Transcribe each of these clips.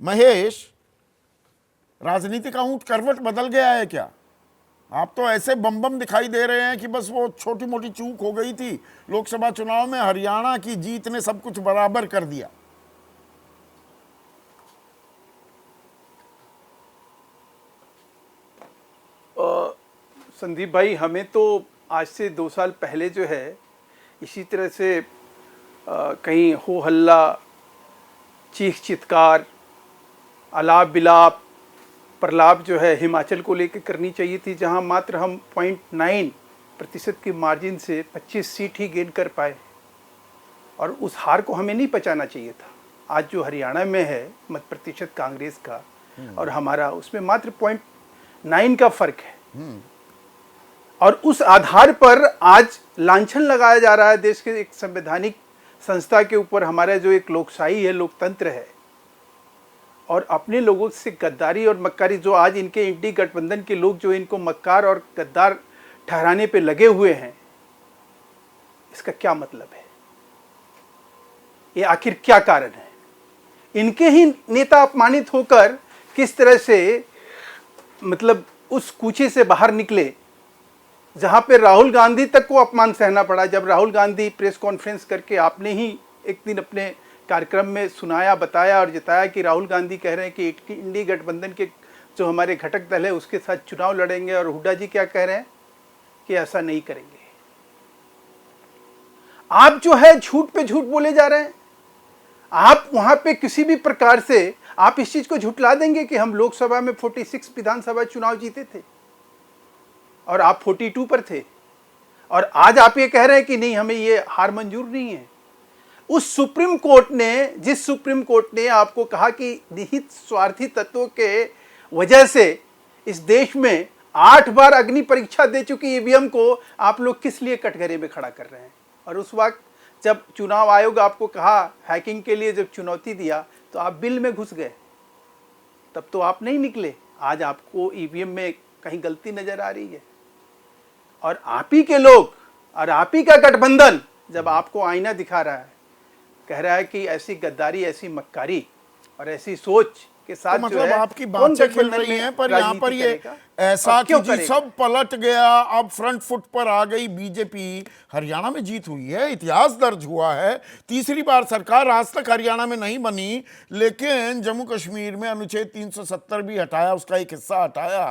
महेश, राजनीति का ऊंट करवट बदल गया है क्या? आप तो ऐसे बम बम दिखाई दे रहे हैं कि बस वो छोटी मोटी चूक हो गई थी लोकसभा चुनाव में, हरियाणा की जीत ने सब कुछ बराबर कर दिया। संदीप भाई, हमें तो आज से 2 साल पहले जो है इसी तरह से कहीं हो हल्ला, चीख चित्कार, अलाप बिलाप, प्रलाप जो है हिमाचल को लेकर करनी चाहिए थी, जहां मात्र हम 0.9% की मार्जिन से 25 सीट ही गेन कर पाए, और उस हार को हमें नहीं पचाना चाहिए था। आज जो हरियाणा में है मत प्रतिशत कांग्रेस का और हमारा, उसमें मात्र 0.9 का फर्क है, और उस आधार पर आज लांछन लगाया जा रहा है देश के एक संवैधानिक संस्था के ऊपर, हमारा जो एक लोकशाही है, लोकतंत्र है, और अपने लोगों से गद्दारी और मक्कारी, जो आज इनके इंडी गठबंधन के लोग जो इनको मक्कार और गद्दार ठहराने पे लगे हुए हैं, इसका क्या मतलब है? ये आखिर क्या कारण है? इनके ही नेता अपमानित होकर किस तरह से मतलब उस कूचे से बाहर निकले जहां पे राहुल गांधी तक को अपमान सहना पड़ा। जब राहुल गांधी प्रेस कॉन्फ्रेंस करके आपने ही एक दिन अपने कार्यक्रम में सुनाया, बताया और जताया कि राहुल गांधी कह रहे हैं कि इंडी गठबंधन के जो हमारे घटक दल है उसके साथ चुनाव लड़ेंगे, और हुड्डा जी क्या कह रहे हैं कि ऐसा नहीं करेंगे। आप जो है झूठ पे झूठ बोले जा रहे हैं। आप वहां पे किसी भी प्रकार से आप इस चीज को झुठला देंगे कि हम लोकसभा में 46 विधानसभा चुनाव जीते थे और आप 42 पर थे, और आज आप ये कह रहे हैं कि नहीं, हमें ये हार मंजूर नहीं है। उस सुप्रीम कोर्ट ने, जिस सुप्रीम कोर्ट ने आपको कहा कि निहित स्वार्थी तत्वों के वजह से इस देश में 8 बार अग्नि परीक्षा दे चुकी ईवीएम को आप लोग किस लिए कटघरे में खड़ा कर रहे हैं? और उस वक्त जब चुनाव आयोग आपको कहा हैकिंग के लिए, जब चुनौती दिया, तो आप बिल में घुस गए, तब तो आप नहीं निकले। आज आपको ईवीएम में कहीं गलती नजर आ रही है, और आप ही के लोग और आप ही का गठबंधन जब आपको आईना दिखा रहा है, कह रहा है कि ऐसी गद्दारी, ऐसी मक्कारी और ऐसी सोच के साथ, तो मतलब आपकी बातें खिल रही हैं, पर यहाँ पर ये ऐसा कि जी सब पलट गया, अब फ्रंट फुट पर आ गई बीजेपी। हरियाणा में जीत हुई है, इतिहास दर्ज हुआ है, तीसरी बार सरकार आज तक हरियाणा में नहीं बनी, लेकिन जम्मू कश्मीर में अनुच्छेद 370 भी हटाया, उसका एक हिस्सा हटाया,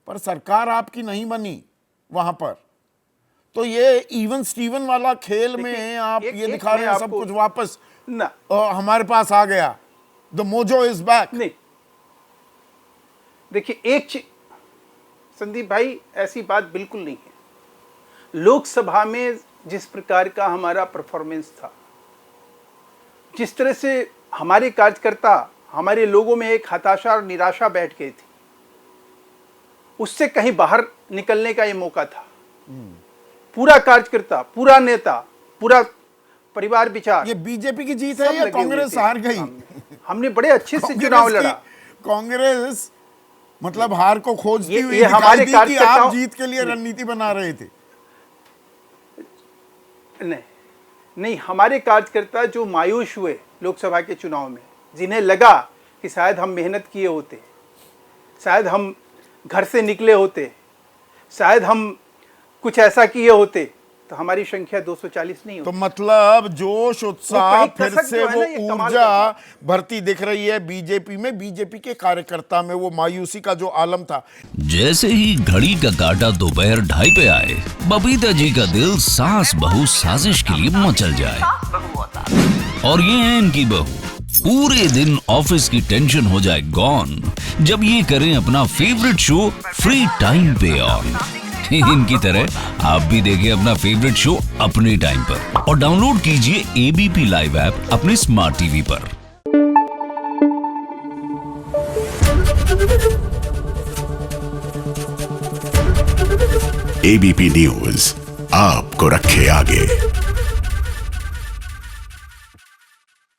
पर सरकार आपकी नहीं बनी वहां पर। तो ये इवन स्टीवन वाला खेल में आप ये दिखा रहे हैं सब कुछ वापस ना हमारे पास आ गया, द मोजो इज बैक। नहीं, देखिए एक चीज संदीप भाई, ऐसी बात बिल्कुल नहीं है। लोकसभा में जिस प्रकार का हमारा परफॉर्मेंस था, जिस तरह से हमारे कार्यकर्ता, हमारे लोगों में एक हताशा और निराशा बैठ गई थी, उससे कहीं बाहर निकलने का ये मौका था। पूरा कार्यकर्ता, पूरा नेता, पूरा परिवार विचार, ये बीजेपी की जीत है या कांग्रेस हार गई? हमने बड़े अच्छे से चुनाव लड़ा। कांग्रेस मतलब हार को खोजती हुई दिखाई दी कि आप जीत के लिए रणनीति बना रहे थे। नहीं, हमारे कार्यकर्ता जो मायूस हुए लोकसभा के चुनाव में, जिन्हें लगा कि शायद हम मेहनत किए होते, शायद हम घर से निकले होते, शायद हम कुछ ऐसा किए होते, तो हमारी संख्या 240 नहीं होती। तो मतलब जोश, उत्साह, फिर से वो ऊर्जा भरती दिख रही है बीजेपी में, बीजेपी के कार्यकर्ता में वो मायूसी का जो आलम था। जैसे ही घड़ी का काटा दोपहर 2:30 पे आए, बबीता जी का दिल सास बहू साजिश के लिए मचल जाए। और ये है इनकी बहू, पूरे दिन ऑफिस की टेंशन हो जाए गॉन जब ये करें अपना फेवरेट शो फ्री टाइम पे ऑन। इनकी तरह आप भी देखिए अपना फेवरेट शो अपने टाइम पर, और डाउनलोड कीजिए एबीपी लाइव ऐप अपने स्मार्ट टीवी पर। एबीपी न्यूज आपको रखे आगे।